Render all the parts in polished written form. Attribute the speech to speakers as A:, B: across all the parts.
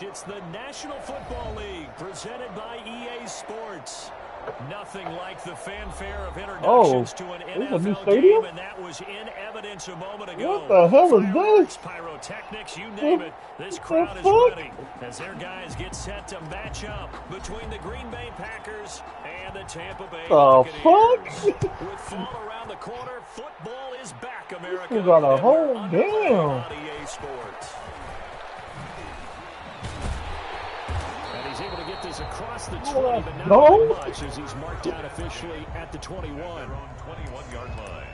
A: It's the National Football League presented by EA Sports. Nothing like the fanfare of introductions to an NFL game, and that was in evidence a moment ago.
B: What the hell is this?
A: Pyrotechnics, you name it. This crowd is ready as their guys get set to match up between the Green Bay Packers and the Tampa Bay Buccaneers. With fall around the corner, football is back, America.
B: We got a whole damn.
A: EA Sports. He's able to get this across the 20, but not very much as he's marked out officially at the 21.
C: 21-yard
B: line.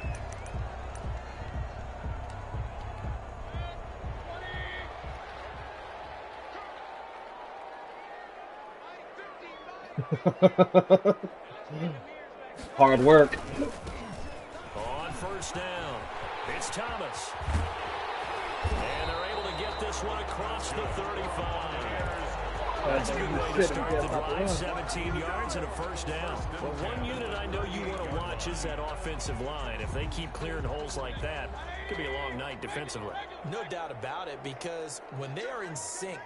B: Hard work.
A: On first down, it's Thomas. And they're able to get this one across the 35. That's a good way to start the drive, 17 yards and a first down. Well, one unit I know you want to watch is that offensive line. If they keep clearing holes like that, it could be a long night defensively.
D: No doubt about it, because when they are in sync,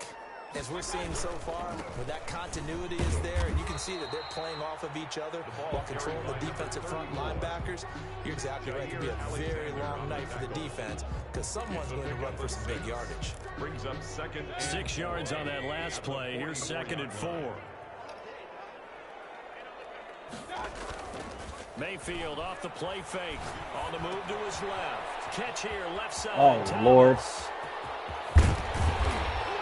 D: as we're seeing so far, where that continuity is there, and you can see that they're playing off of each other while controlling the defensive front linebackers, you're exactly right. It could be a very long night for the defense because someone's going to run for some big yardage.
C: Brings up
A: 6 yards on that last play. Here's 2nd and 4. Mayfield off the play fake. On the move to his left. Catch here, left side.
B: Oh,
A: Thomas.
B: Lord.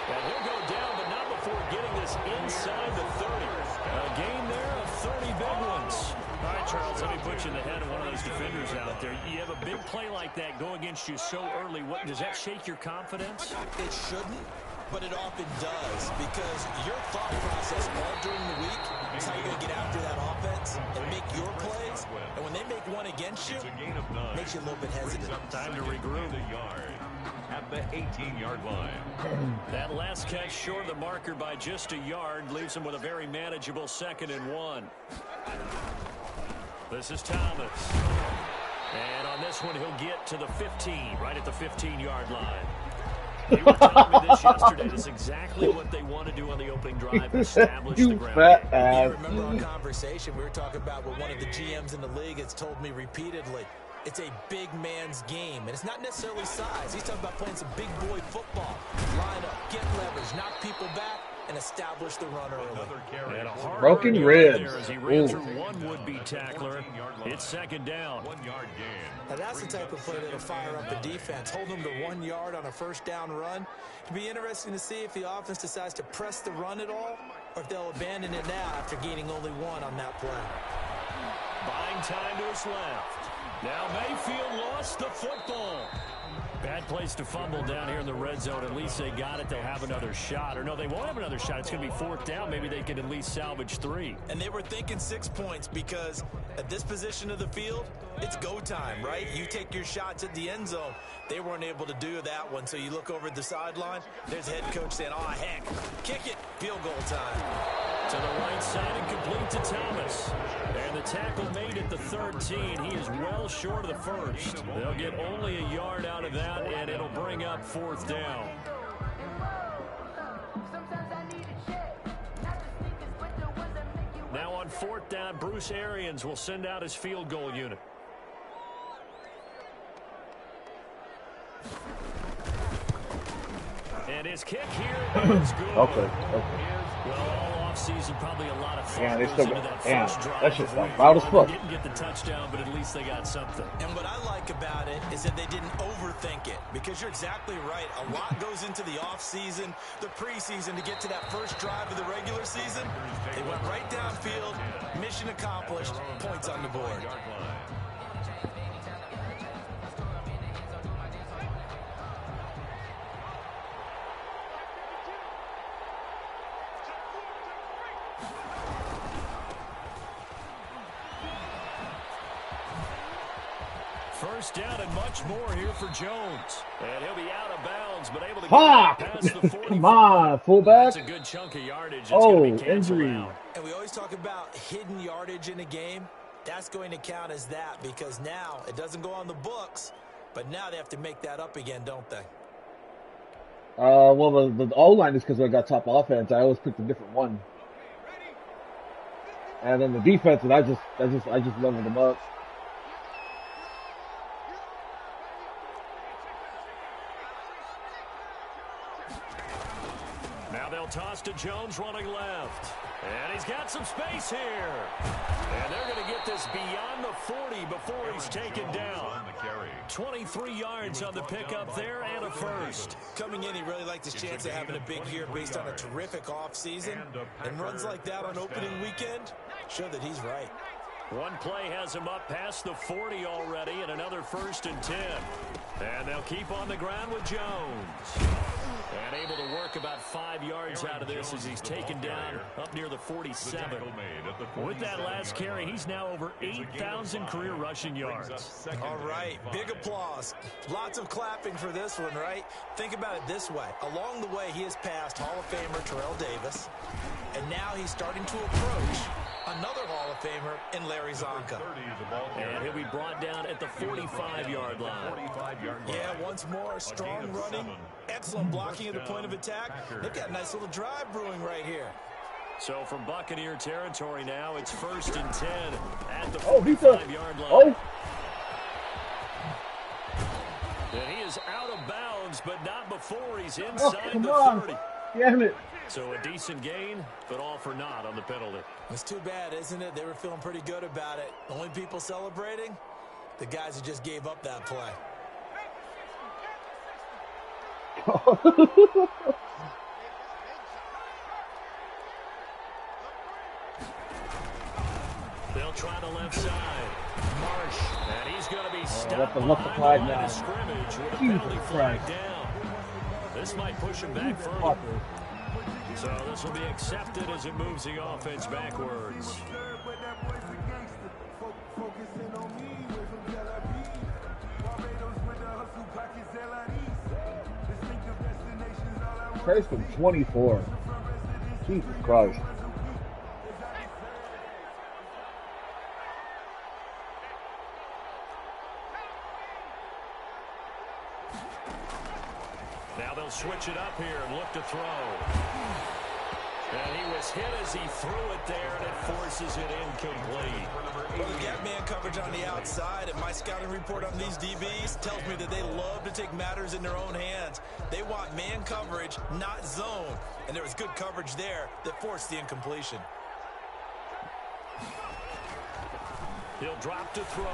A: And he'll go down, but not before getting this inside the 30. A gain there of 30 big ones. All right, Charles, let me put you in the head of one of those defenders out there. You have a big play like that go against you so early. What does that shake your confidence?
D: It shouldn't, but it often does, because your thought process all during the week is how you're going to get after that offense and make your plays. And when they make one against you, it makes you a little bit hesitant.
A: Time to regroup.
C: At the 18-yard line.
A: That last catch short of the marker by just a yard leaves him with a very manageable 2nd and 1. This is Thomas. And on this one, he'll get to the 15, right at the 15-yard line. You were telling me this yesterday. This is exactly what they want to do on the opening drive, establish the ground game.
D: You remember our conversation we were talking about with one of the GMs in the league has told me repeatedly, it's a big man's game, and it's not necessarily size. He's talking about playing some big boy football. Line up, get leverage, knock people back, and establish the run early.
A: And a
B: broken ribs.
A: As he ran through one would-be tackler, it's 2nd down.
C: 1-yard gain.
D: Now that's the type of play that'll fire up the defense. Hold them to 1 yard on a first down run. It'll be interesting to see if the offense decides to press the run at all, or if they'll abandon it now after gaining only 1 on that play.
A: Buying time to his left. Now Mayfield lost the football. Bad place to fumble down here in the red zone. At least they got it. They'll have another shot. Or no, they won't have another shot. It's going to be 4th down. Maybe they can at least salvage 3.
D: And they were thinking 6 points because at this position of the field, it's go time, right? You take your shots at the end zone. They weren't able to do that one. So you look over at the sideline. There's head coach saying, oh, heck, kick it. Field goal time.
A: To the right side and complete to Thomas. And the tackle made at the 13. He is well short of the first. They'll get only a yard out of that, and it'll bring up 4th down. Now on 4th down, Bruce Arians will send out his field goal unit. And his kick here is good.
B: Okay.
A: Well, all offseason, probably a lot of fun
B: They
A: goes
B: still
A: into
B: got,
A: that first drive.
B: that's just like loud as fuck.
A: They didn't get the touchdown, but at least they got something.
D: And what I like about it is that they didn't overthink it, because you're exactly right. A lot goes into the offseason, the preseason to get to that first drive of the regular season. They went right downfield, mission accomplished, points on the board.
A: First down and much more here for Jones. And he'll be out of bounds, but able to
B: Fuck!
A: get past the 40.
B: Come on, fullback.
A: That's a good chunk of yardage. It's
B: Oh,
A: going to be canceled
B: injury.
A: out.
D: And we always talk about hidden yardage in a game. That's going to count as that, because now it doesn't go on the books, but now they have to make that up again, don't they?
B: Well, the O-line is because I got top offense. I always picked a different one. And then the defense, and I just leveled them up.
A: Now they'll toss to Jones running left. And he's got some space here. And they're going to get this beyond the 40 before he's taken down. 23 yards on the pickup there and a first.
D: Coming in, he really liked his chance of having a big year based on a terrific offseason. And runs like that on opening weekend show that he's right.
A: One play has him up past the 40 already, and another 1st and 10. And they'll keep on the ground with Jones. And able to work about 5 yards out of this as he's taken down up near the 47. With that last carry, he's now over 8,000 career rushing yards.
D: All right, big applause. Lots of clapping for this one, right? Think about it this way. Along the way, he has passed Hall of Famer Terrell Davis, and now he's starting to approach another Hall of Famer in Larry Zonka.
A: And he'll be brought down at the 45-yard line.
D: Yeah, once more, strong running, excellent blocking at the point of attack. They've got a nice little drive brewing right here.
A: So from Buccaneer territory now, it's 1st and 10 at the 45-yard line.
B: Oh!
A: And he is out of bounds, but not before he's inside the 30.
B: Damn it.
A: So a decent gain, but all for naught on the penalty.
D: It's too bad, isn't it? They were feeling pretty good about it. Only people celebrating? The guys who just gave up that play.
A: They'll try the left side. Marsh, and he's going to be stopped
B: the left
A: behind
B: side
A: the line
B: now.
A: of scrimmage with a
B: Jesus
A: penalty flag
B: Christ.
A: down. This might push him back further. So this will be accepted as it moves the offense backwards.
B: First and 24. Jesus Christ.
A: Now they'll switch it up here and look to throw. And he was hit as he threw it there, and it forces it incomplete.
D: Well, they got man coverage on the outside, and my scouting report on these DBs tells me that they love to take matters in their own hands. They want man coverage, not zone. And there was good coverage there that forced the incompletion.
A: He'll drop to throw.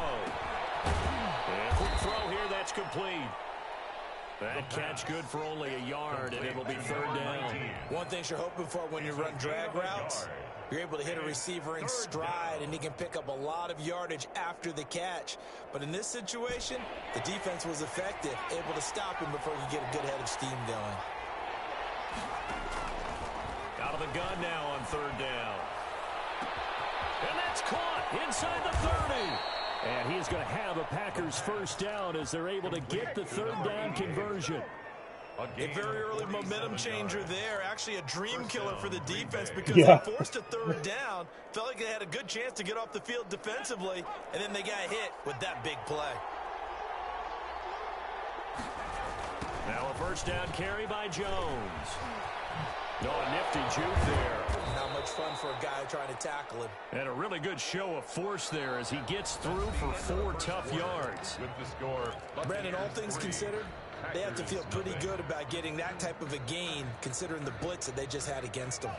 A: And quick throw here, that's complete. That catch good for only a yard, and it'll be 3rd down.
D: One thing you're hoping for when you run drag routes, you're able to hit a receiver in stride, and he can pick up a lot of yardage after the catch. But in this situation, the defense was effective, able to stop him before he get a good head of steam going.
A: Out of the gun now on 3rd down. And that's caught inside the 30. And he's going to have a Packers 1st down as they're able to get the 3rd down conversion.
D: A very early momentum changer there. Actually a dream killer for the defense because
B: Yeah.
D: they forced a 3rd down. Felt like they had a good chance to get off the field defensively, and then they got hit with that big play.
A: Now a 1st down carry by Jones. No, a nifty juke there.
D: Not much fun for a guy trying to tackle him.
A: And a really good show of force there as he gets through for 4 tough yards.
C: With the score,
D: Brandon, all things considered, they have to feel pretty good about getting that type of a gain considering the blitz that they just had against them.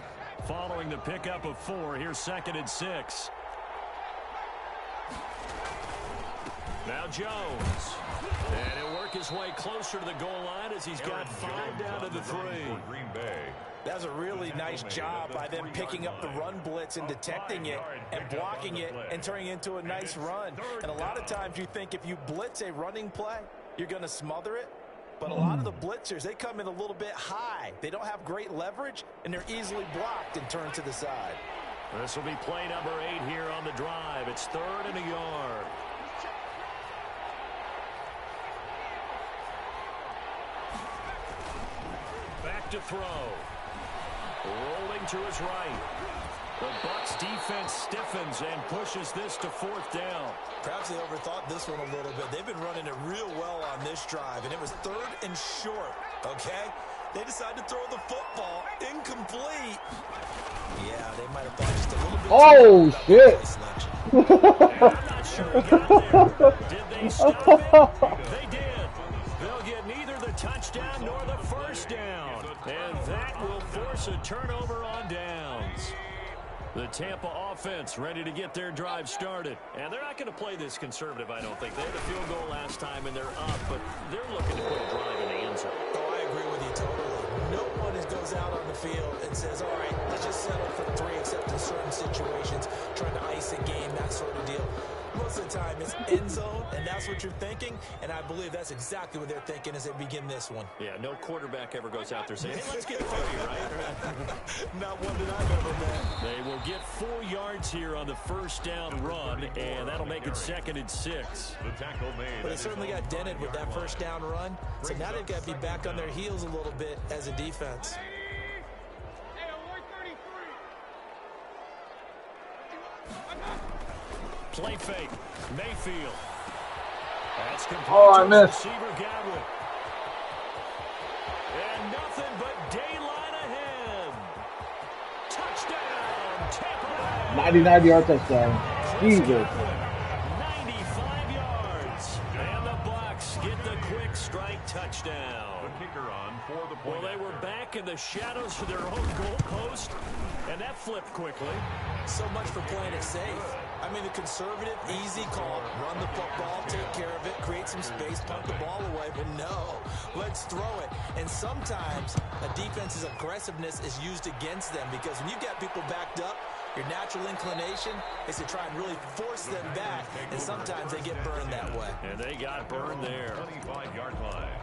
A: Following the pickup of 4, here's 2nd and 6. Now Jones. And he'll work his way closer to the goal line as he's got 5 down to the 3.
C: Green Bay.
D: That's a really nice job by them picking up the run blitz and detecting it and blocking it and turning it into a nice run. And a lot of times you think if you blitz a running play, you're going to smother it. But a lot of the blitzers, they come in a little bit high. They don't have great leverage, and they're easily blocked and turned to the side.
A: This will be play number 8 here on the drive. It's 3rd and a yard. Back to throw. Rolling to his right. The Bucs defense stiffens and pushes this to 4th down.
D: Perhaps they overthought this one a little bit. They've been running it real well on this drive, and it was 3rd and short, okay? They decide to throw the football. Incomplete. Yeah, they might have thought just a little bit.
B: Oh, shit.
A: I'm not sure he got there. Did they stop it? They did. They'll get neither the touchdown nor the first down. And that will force a turnover on downs. The Tampa offense ready to get their drive started. And they're not going to play this conservative, I don't think. They had a field goal last time, and they're up, but they're looking to put a drive in the end zone.
D: Oh, I agree with you totally. No one goes out on the field and says, all right, let's just settle for 3, except in certain situations, trying to ice a game, that sort of deal. Most of the time, it's end zone, and that's what you're thinking, and I believe that's exactly what they're thinking as they begin this one.
A: Yeah, no quarterback ever goes out there saying, hey, let's get 30, right?
D: Not one that I've ever met.
A: They will get 4 yards here on the first down run, and that'll make it 2nd and 6.
C: The tackle made.
D: But they certainly got dented with that first down run, so now they've got to be back on their heels a little bit as a defense.
A: Play fake. Mayfield. That's complete.
B: Oh, I missed.
A: Receiver Godwin. And nothing but daylight ahead. Touchdown, Tampa Bay.
B: 99-yard touchdown. Jesus.
A: 95 yards. And the Bucs get the quick strike touchdown.
C: The kicker on for the point.
A: Well, they were back in the shadows of their own goal post, and that flipped quickly.
D: So much for playing it safe. I mean, the conservative, easy call, run the football, take care of it, create some space, punt the ball away, but no, let's throw it. And sometimes a defense's aggressiveness is used against them because when you've got people backed up, your natural inclination is to try and really force them back, and sometimes they get burned that way.
A: And they got burned there.
C: 25-yard line.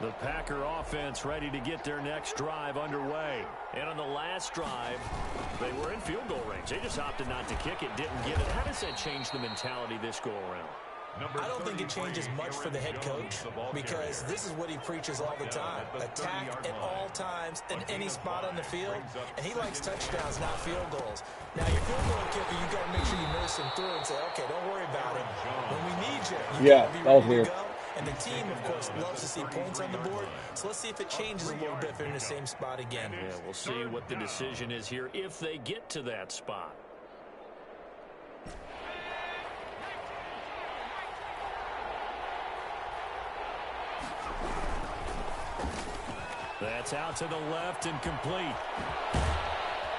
A: The Packer offense ready to get their next drive underway. And on the last drive, they were in field goal range. They just opted not to kick it, didn't get it. How does that change the mentality this go-around?
D: I don't think it changes much for the head coach because this is what he preaches all the time. Attack at all times in any spot on the field, and he likes touchdowns, not field goals. Now, your field goal kicker, you got to make sure you nurse him through and say, okay, don't worry about it. When we need you, you got to be ready to go. And the team, of course, loves to see points on the board. So let's see if it changes a little bit if they're in the same spot again.
A: Yeah, we'll see what the decision is here if they get to that spot. That's out to the left and complete.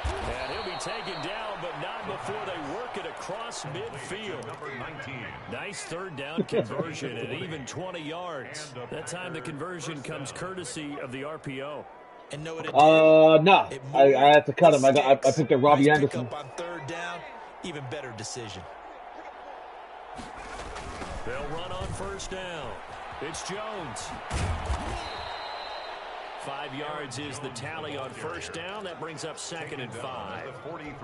A: And he'll be taken down, but not before they work it across midfield.
C: Number 19.
A: Nice third down conversion at even 20 yards. That time the conversion comes courtesy of the RPO.
D: And no,
B: no. I had to cut him. I picked up Robbie Anderson.
D: On third down, even better decision.
A: They'll run on first down. It's Jones. 5 yards is the tally on first down. That brings up 2nd and 5.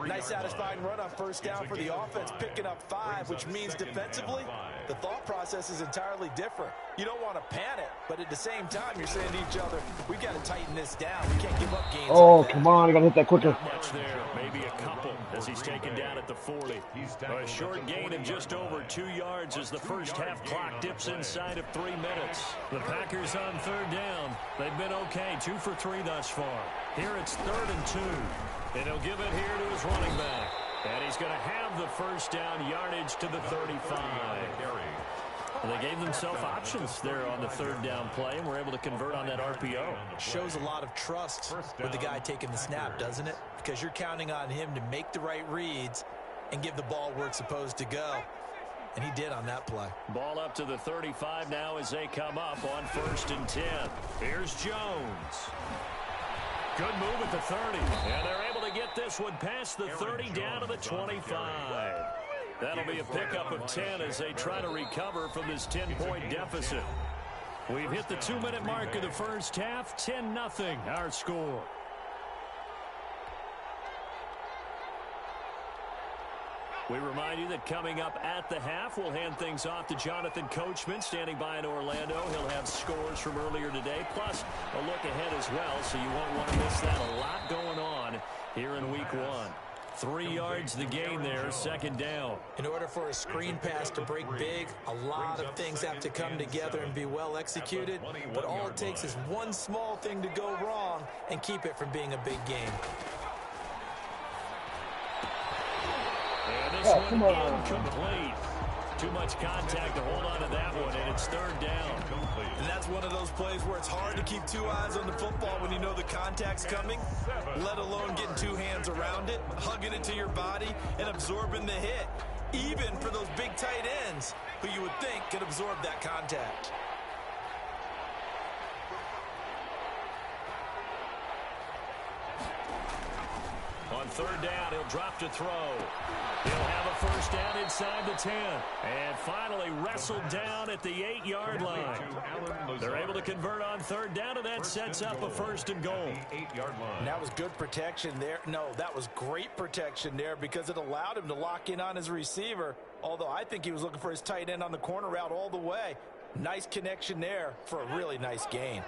D: Nice satisfying run on first down for the offense, picking up 5, which means defensively, the thought process is entirely different. You don't want to panic, but at the same time, you're saying to each other, we've got to tighten this down. We can't give up gains.
B: Oh,
D: like
B: come on. I got to hit that quicker.
A: Not much there. Maybe a couple as he's taken down at the 40. A short gain of just over 2 yards as the first half clock dips inside of 3 minutes. The Packers on third down. They've been okay. 2 for 3 thus far. Here it's 3rd and 2. And he'll give it here to his running back. And he's going to have the first down yardage to the 35. They gave themselves options there on the third down play and were able to convert on that RPO.
D: Shows a lot of trust with the guy taking the snap, doesn't it? Because you're counting on him to make the right reads and give the ball where it's supposed to go. And he did on that play.
A: Ball up to the 35 now as they come up on 1st and 10. Here's Jones. Good move at the 30. And they're able to get this one past the 30 down to the 25. That'll be a pickup of 10 as they try to recover from this 10-point deficit. We've hit the 2-minute mark of the first half. 10-0 our score. We remind you that coming up at the half, we'll hand things off to Jonathan Coachman, standing by in Orlando. He'll have scores from earlier today, plus a look ahead as well, so you won't want to miss that. A lot going on here in Week 1. 3 yards the gain there, second down.
D: In order for a screen pass to break big, a lot of things have to come together and be well executed, but all it takes is one small thing to go wrong and keep it from being a big game.
A: And this one incomplete. Too much contact to hold on to that one, and it's third down.
D: And that's one of those plays where it's hard to keep 2 eyes on the football when you know the contact's coming, let alone getting 2 hands around it, hugging it to your body, and absorbing the hit, even for those big tight ends who you would think could absorb that contact.
A: On third down, he'll drop to throw. He'll have a first down inside the 10. And finally wrestled down at the 8-yard line. They're able to convert on third down, and that sets up a first and goal.
D: And that was good protection there. No, that was great protection there because it allowed him to lock in on his receiver. Although I think he was looking for his tight end on the corner route all the way. Nice connection there for a really nice gain.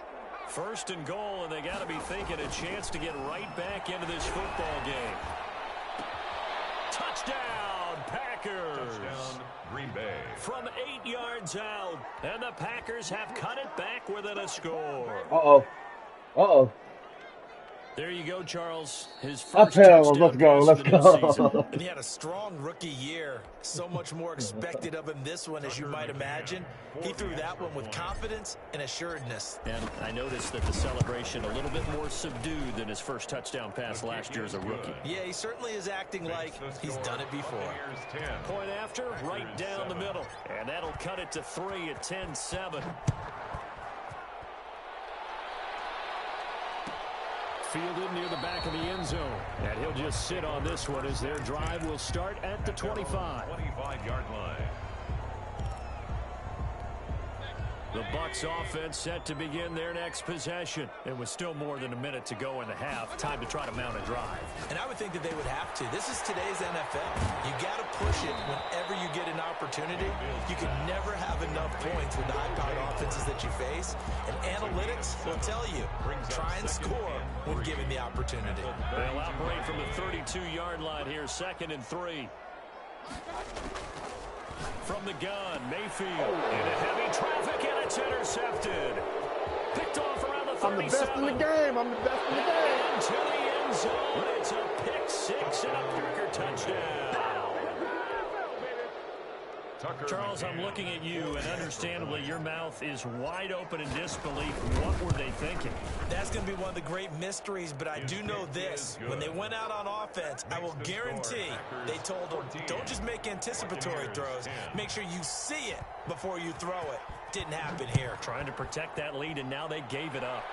A: First and goal, and they got to be thinking a chance to get right back into this football game. Touchdown, Packers.
C: Touchdown, Green Bay.
A: From 8 yards out, and the Packers have cut it back within a score.
B: Uh-oh. Uh-oh.
A: There you go, Charles. His first
B: Uphill.
A: touchdown
B: Let's go.
A: pass
B: Let's
A: of the new season.
B: go.
D: And he had a strong rookie year. So much more expected of him this one, as you might imagine. He threw that one with confidence and assuredness.
A: And I noticed that the celebration a little bit more subdued than his first touchdown pass last year as a rookie.
D: Yeah, he certainly is acting like he's done it before.
A: Point after, right down the middle. And that'll cut it to 3 at 10-7. Fielded near the back of the end zone. And he'll just sit on this one as their drive will start at the 25.
C: 25-yard line.
A: The Bucs offense set to begin their next possession. It was still more than a minute to go in the half. Time to try to mount a drive.
D: And I would think that they would have to. This is today's NFL. You got to push it whenever you get an opportunity. You can never have enough points with the high-powered offenses that you face. And analytics will tell you, try and score when given the opportunity.
A: They'll operate from the 32-yard line here, 2nd and 3. From the gun, Mayfield into heavy traffic, and it's intercepted. Picked off around the 37.
E: I'm the best in the game. I'm the best in the game.
A: Into the end zone. It's a pick 6 and a Packer touchdown. Charles, I'm looking at you, and understandably, your mouth is wide open in disbelief. What were they thinking?
D: That's going to be one of the great mysteries, but I do know this. When they went out on offense, I will guarantee they told them, don't just make anticipatory throws. Make sure you see it before you throw it. Didn't happen here.
A: Trying to protect that lead, and now they gave it up.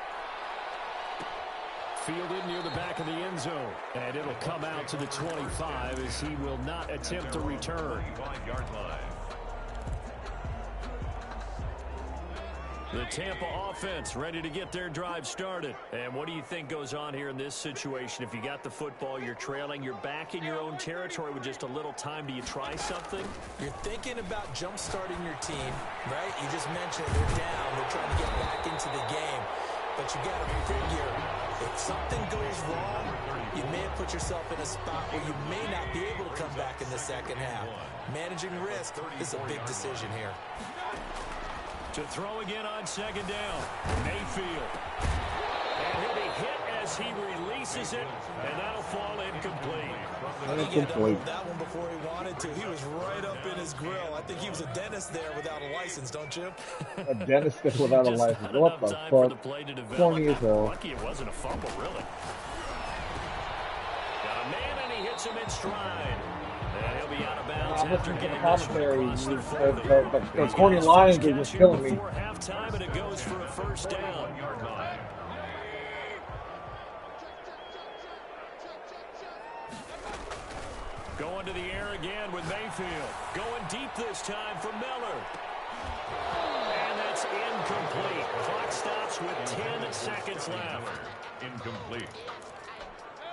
A: Fielded near the back of the end zone. And it'll come out to the 25 as he will not attempt to return.
C: 25-yard line.
A: The Tampa offense ready to get their drive started. And what do you think goes on here in this situation? If you got the football, you're trailing, you're back in your own territory with just a little time. Do you try something?
D: You're thinking about jump-starting your team, right? You just mentioned they're down. They're trying to get back into the game. But you got to figure, if something goes wrong, you may have put yourself in a spot where you may not be able to come back in the second half. Managing risk is a big decision here.
A: To throw again on second down, Mayfield. And he'll be hit as he releases it, and that'll fall incomplete.
D: I think he had to hold that one before he wanted to. He was right up in his grill. I think he was a dentist there without a license, don't you?
B: A dentist without a license. What the fuck? Corny as hell.
A: Lucky it wasn't a fumble, really. Got a man, and he hits him in stride. And he'll be out of bounds after getting this one across the 40.
B: The corny lines are just killing me.
A: Before halftime, and it goes for a first down. Going to the air again with Mayfield. Going deep this time for Miller. And that's incomplete. Clock stops with 10 seconds left.
C: Incomplete.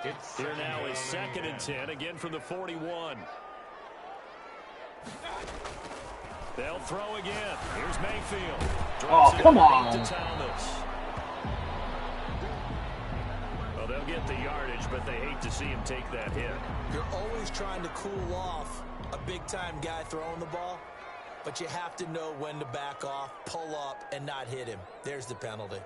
C: It's
A: here now is 2nd and 10, again from the 41. They'll throw again. Here's Mayfield.
B: Oh, come on.
A: To Thomas. Well, they'll They'll get the yardage, but they hate to see him take that hit.
D: You're always trying to cool off a big-time guy throwing the ball, but you have to know when to back off, pull up, and not hit him. There's the penalty.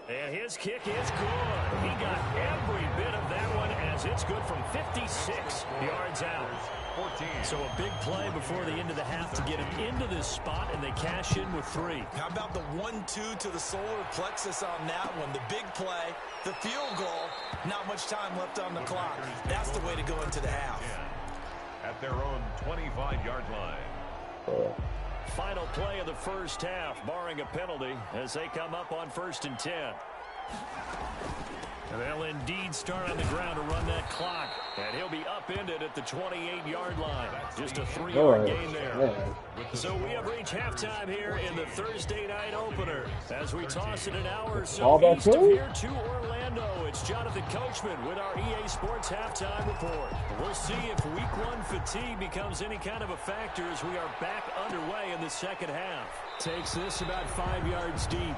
A: And his kick is good. He got every bit of that one as it's good from 56 yards out.
C: 14.
A: So a big play before the end of the half to get him into this spot, and they cash in with 3.
D: How about the 1-2 to the solar plexus on that one? The big play, the field goal, not much time left on the clock. That's the way to go into the half.
C: At their own 25-yard line.
A: Final play of the first half, barring a penalty, as they come up on 1st and 10. And they'll indeed start on the ground to run that clock. And he'll be upended at the 28-yard line. Just a 3-yard gain there.
B: Yeah.
A: So we have reached halftime here in the Thursday night opener. As we toss it an hour or so east of here to Orlando, it's Jonathan Coachman with our EA Sports Halftime Report. We'll see if Week 1 fatigue becomes any kind of a factor as we are back underway in the second half. Takes this about 5 yards deep.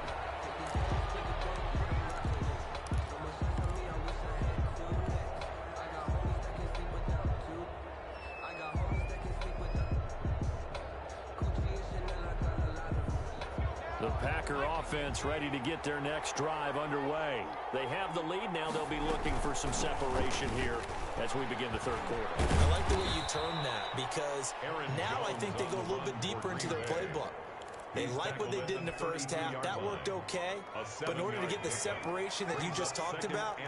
A: The Packer offense ready to get their next drive underway. They have the lead now. They'll be looking for some separation here as we begin the third quarter.
D: I like the way you term that because now I think they go a little bit deeper into their playbook. They like what they did in the first half. That worked okay. But in order to get the separation that you just talked about,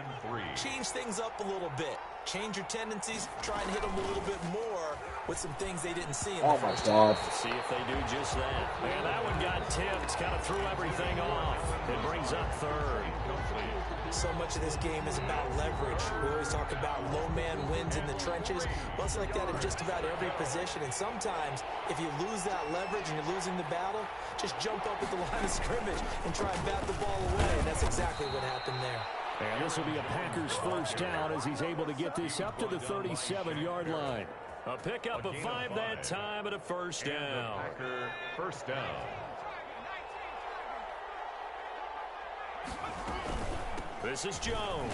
D: change things up a little bit. Change your tendencies. Try and hit them a little bit more with some things they didn't see in the first half.
A: See if they do just that. Man, that one got tipped. Kind of threw everything off. It brings up third.
D: So much of this game is about leverage. We always talk about low man wins in the trenches. Well, it's like that in just about every position. And sometimes, if you lose that leverage and you're losing the battle, just jump up at the line of scrimmage and try and bat the ball away. And that's exactly what happened there.
A: And this will be a Packers first down as he's able to get this up to the 37-yard line. A pickup of 5 that time and a first down.
C: Packer first down.
A: This is Jones.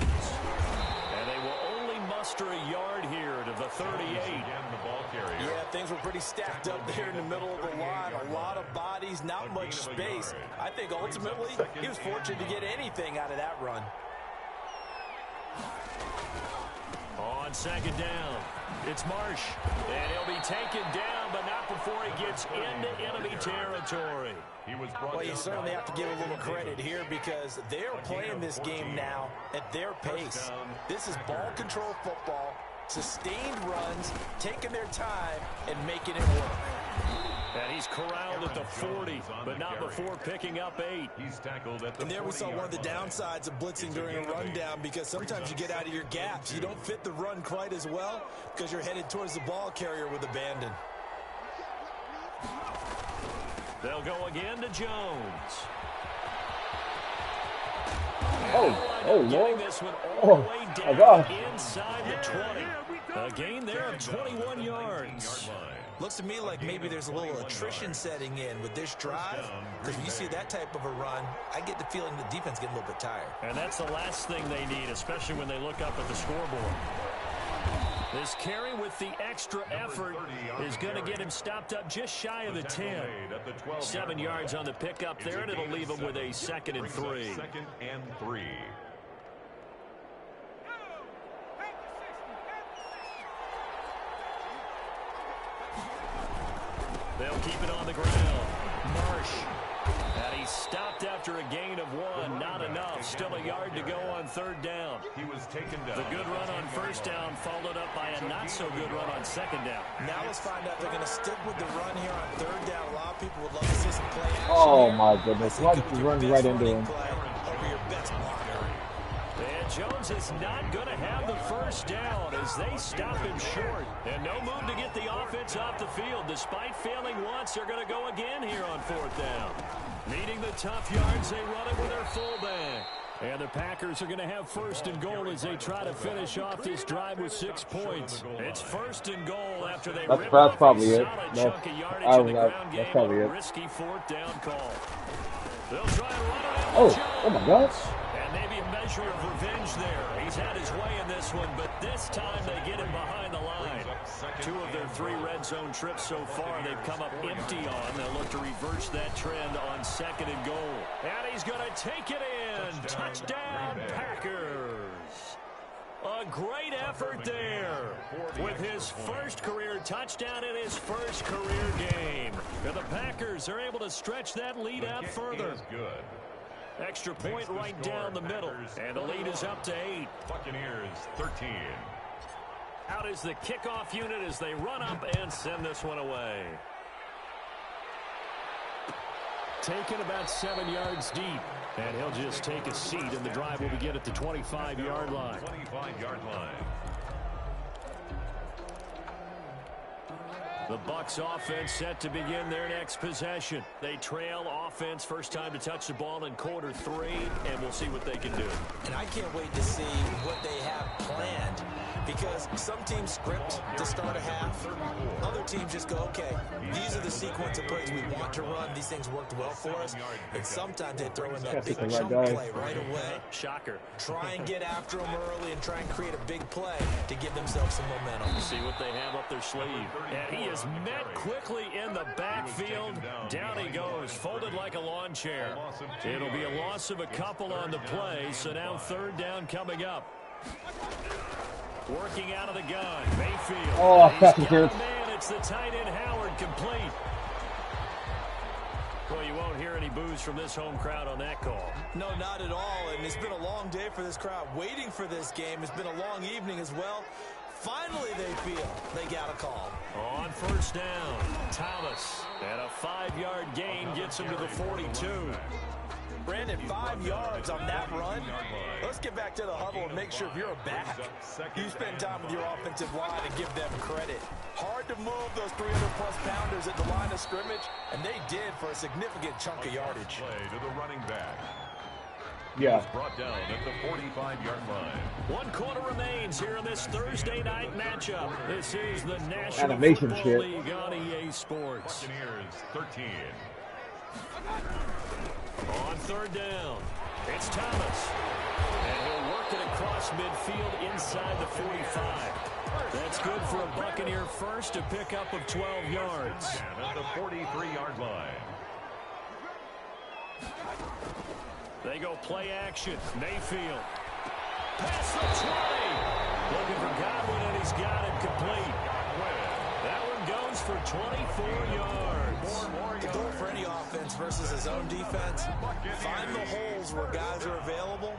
A: And they will only muster a yard here to the 38.
C: Again, the ball carrier.
D: Yeah, things were pretty stacked up there in the middle of the line. A lot of bodies, not much space. I think ultimately he was fortunate to get anything out of that run.
A: On second down, it's Marsh. And he'll be taken down, but not before he gets into enemy territory.
D: Well, you certainly have to give a little credit here because they're playing this game now at their pace. This is ball control football, sustained runs, taking their time, and making it work.
A: And he's corralled at the 40, but not before picking up 8.
C: He's tackled at the
D: And there we saw one of the downsides of blitzing during a rundown because sometimes you get out of your gaps. You don't fit the run quite as well because you're headed towards the ball carrier with abandon.
A: They'll go again to Jones.
B: Oh, Lord.
A: This one all the way down
B: God.
A: inside the 20. A gain there of 21 yards.
D: Looks to me like maybe there's a little attrition setting in with this drive because when you see that type of a run, I get the feeling the defense getting a little bit tired.
A: And that's the last thing they need, especially when they look up at the scoreboard. This carry with the extra effort is going to get him stopped up just shy of the 10. 7 yards on the pickup there, and it'll leave him with a 2nd and 3.
C: 2nd and 3.
A: They'll keep it on the ground. Marsh. And he's stopped after a gain of 1. Not enough. Still a yard to go on 3rd down.
C: He was taken down.
A: The good run on 1st down followed up by a not-so-good run on 2nd down.
D: Now let's find out if they're going to stick with the run here on 3rd down. A lot of people would love to see some play action.
B: Oh, my goodness. Why did you run right into him?
D: Over your best blocker.
A: And Jones is not going to have the first down as they stop him short. And no move to get the offense off the field. Despite failing once, they're going to go again here on 4th down. Needing the tough yards, they run it with their fullback. And the Packers are going to have 1st and goal as they try to finish off this drive with 6 points. It's 1st and goal after they rip off a solid chunk of yardage in the ground game on a risky 4th down call. They'll try and run it.
B: Oh my God.
A: And maybe a measure of revenge there. He's had his way in this one, but this time they get him behind the line. 2 of their 3 red zone trips so far they've come up empty on. They'll look to reverse that trend on 2nd and goal. And he's going to take it in. Touchdown, Packers. A great effort there with his first career touchdown in his first career game. And the Packers are able to stretch that lead out further. Extra point right down the middle. And the lead is up to 8.
C: Buccaneers 13.
A: Out is the kickoff unit as they run up and send this one away. Taken about 7 yards deep. And he'll just take a seat, and the drive will begin at the 25-yard line.
C: 25-yard line.
A: The Bucs offense set to begin their next possession. They trail offense first time to touch the ball in quarter 3, and we'll see what they can do.
D: And I can't wait to see what they have planned, because some teams script to start a half. Other teams just go, okay, these are the sequence of plays we want to run. These things worked well for us. And sometimes they throw in that big chunk play right away.
A: Shocker.
D: Try and get after them early and try and create a big play to give themselves some momentum.
A: See what they have up their sleeve. And he is met quickly in the backfield. Down he goes, folded like a lawn chair. It'll be a loss of a couple on the play, so now 3rd down coming up. Working out of the gun, Mayfield.
B: Oh,
A: He's
B: that's
A: got
B: good.
A: a man, it's the tight end Howard, complete. Well, you won't hear any boos from this home crowd on that call.
D: No, not at all, and it's been a long day for this crowd waiting for this game. It's been a long evening as well. Finally, they feel they got a call.
A: On 1st down, Thomas. And a 5-yard gain gets him to the 42.
D: Brandon, 5 yards on that run. Let's get back to the huddle and make sure if you're a back, you spend time with your offensive line and give them credit. Hard to move those 300-plus pounders at the line of scrimmage, and they did for a significant chunk of yardage.
C: Play to the running back.
B: Yeah.
C: Brought down at the 45-yard line.
A: 1 quarter remains here in this Thursday night matchup. This is the National
B: Animation
A: Football
B: shit.
A: League on EA Sports.
C: Buccaneers 13.
A: On 3rd down, it's Thomas. And he'll work it across midfield inside the 45. That's good for a Buccaneer first, a pickup of 12 yards.
C: And at the 43-yard line.
A: They go play action. Mayfield. Pass the 20. Looking for Godwin, and he's got it complete. That one goes for 24 yards.
D: The goal for any offense versus his own defense, find the holes where guys are available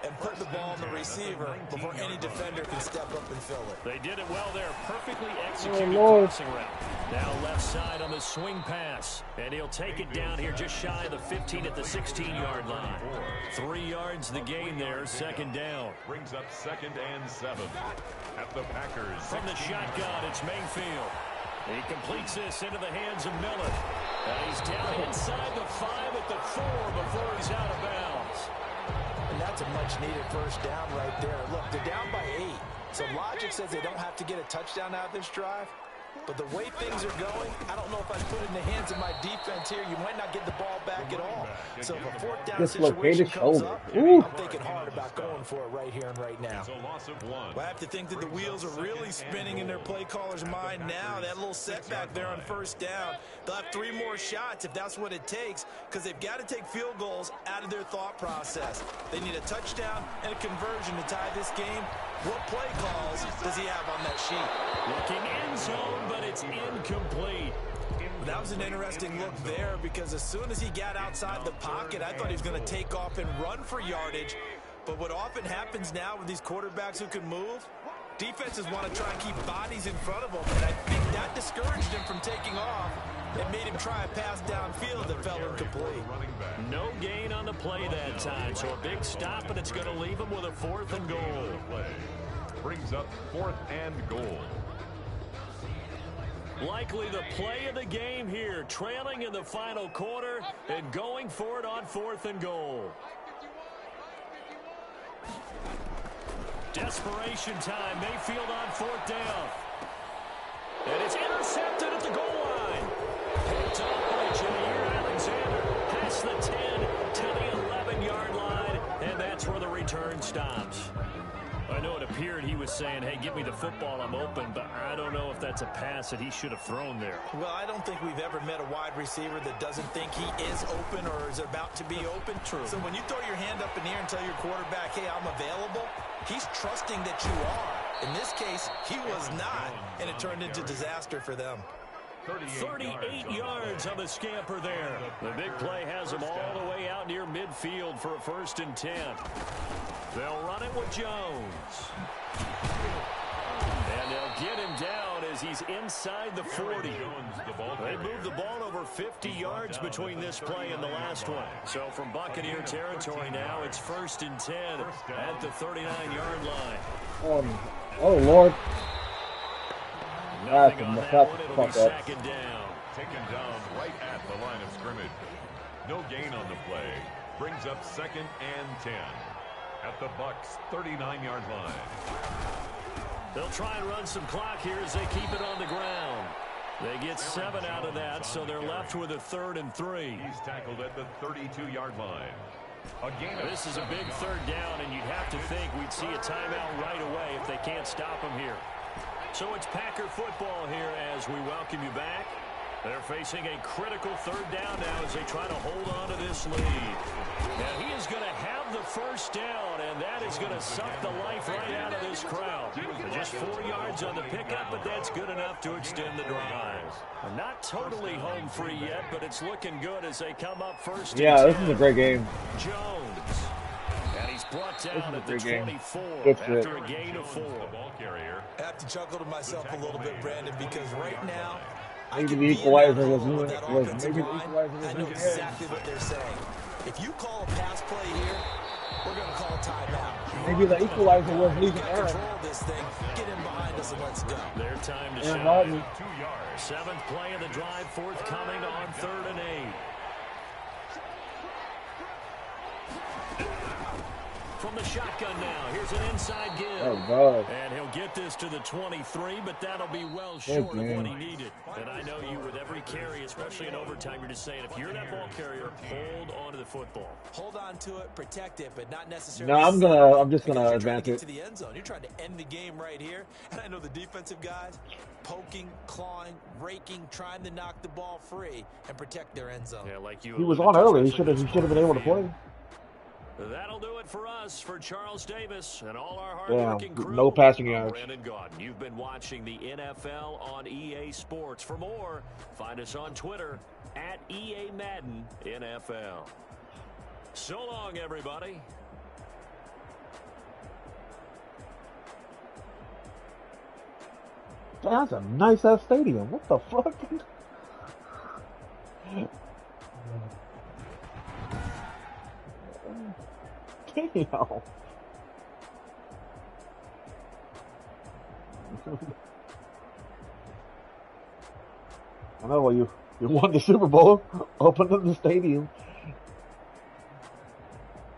D: and put the ball in the receiver before any defender can step up and fill it.
A: They did it well there. Perfectly executed
B: Lord.
A: crossing route. Now left side on the swing pass. And he'll take it down here just shy of the 15 at the 16-yard line. 3 yards the gain there, 2nd down.
C: Brings up 2nd and 7 at the Packers.
A: From the shotgun, it's Mayfield. He completes this into the hands of Miller. And he's down inside the 5 at the 4 before he's out of bounds.
D: And that's a much-needed first down right there. Look, they're down by 8. So logic says they don't have to get a touchdown out of this drive. But the way things are going, I don't know if I put it in the hands of my defense here. You might not get the ball back at all. So if a 4th down situation comes up, I'm thinking hard about going for it right here and right now.
C: It's a loss of 1.
D: Well, I have to think that the wheels are really spinning in their play caller's mind now. That little setback there on 1st down. They'll have 3 more shots if that's what it takes, because they've got to take field goals out of their thought process. They need a touchdown and a conversion to tie this game. What play calls does he have on that sheet?
A: Looking end zone, but it's incomplete.
D: That was an interesting look there, because as soon as he got outside the pocket, I thought he was going to take off and run for yardage. But what often happens now with these quarterbacks who can move, defenses want to try and keep bodies in front of them, and I think that discouraged him from taking off. It made him try a pass downfield that fell incomplete.
A: No gain on the play that time, so a big stop, and it's going to leave him with a 4th and goal.
C: Brings up 4th and goal.
A: Likely the play of the game here, trailing in the final quarter and going for it on 4th and goal. Desperation time, Mayfield on 4th down. And it's intercepted at the goal line. Picked up by Jair Alexander. Pass across the 10 to the 11-yard line, and that's where the return stops. I know it appeared he was saying, hey, give me the football, I'm open, but I don't know if that's a pass that he should have thrown there.
D: Well, I don't think we've ever met a wide receiver that doesn't think he is open or is about to be open.
A: True.
D: So when you throw your hand up in the air and tell your quarterback, hey, I'm available, he's trusting that you are. In this case, he was not, and it turned into disaster for them.
A: 38 yards on the scamper there. The big play has him all the way out near midfield for a 1st and 10. They'll run it with Jones. And they'll get him down as he's inside the 40. They moved the ball over 50 yards between this play and the last one. So from Buccaneer territory now, it's 1st and 10 at the 39-yard line.
B: Oh, Lord.
A: Nothing on that one. It'll be 2nd down.
C: Taken down right at the line of scrimmage. No gain on the play. Brings up 2nd and 10 at the Bucs' 39-yard line.
A: They'll try and run some clock here as they keep it on the ground. They get 7 out of that, so they're left with a 3rd and 3.
C: He's tackled at the 32-yard line.
A: This is a big 3rd down, and you'd have to think we'd see a timeout right away if they can't stop him here. So it's Packer football here as we welcome you back. They're facing a critical 3rd down now as they try to hold on to this lead. Now he is going to have the 1st down, and that is going to suck the life right out of this crowd. Just 4 yards on the pickup, but that's good enough to extend the drive. Not totally home free yet, but it's looking good as they come up 1st and 10.
B: Yeah, this is a great game.
A: Jones. And he's brought down at the 24
B: Good
A: after a gain of 4.
C: The ball carrier.
D: I have to chuckle to myself a little bit, Brandon, because right now,
B: Maybe the equalizer was
D: maybe
B: moving.
D: I know exactly what they're saying. If you call a pass play here, we're going to call a timeout.
B: Maybe the equalizer was leaving Aaron.
D: Control this thing. Get him behind us and let's go.
A: Their time to
B: Aaron
A: shine.
B: Rodgers.
C: 2 yards.
A: 7th play of the drive, forthcoming on 3rd and 8. From the shotgun now, here's an inside give.
B: Oh, God.
A: And he'll get this to the 23, but that'll be well short of what he needed. And I know you, with every carry, especially in overtime, you're just saying, if you're that ball carrier, hold on to the football.
D: Hold on to it, protect it, but not necessarily.
B: No, I'm just gonna advance it
D: to the end zone. You're trying to end the game right here. And I know the defensive guys poking, clawing, raking, trying to knock the ball free and protect their end zone.
A: Yeah, like you.
B: He was on early. He should have been able to play.
A: That'll do it for us, for Charles Davis and all our hard-working crew.
B: No passing yards.
A: Brandon Gaudin, you've been watching the NFL on EA Sports. For more, find us on Twitter at EA Madden NFL. So long, everybody.
B: That's a nice-ass stadium. What the fuck? Damn. I know you won the Super Bowl, opened up the stadium,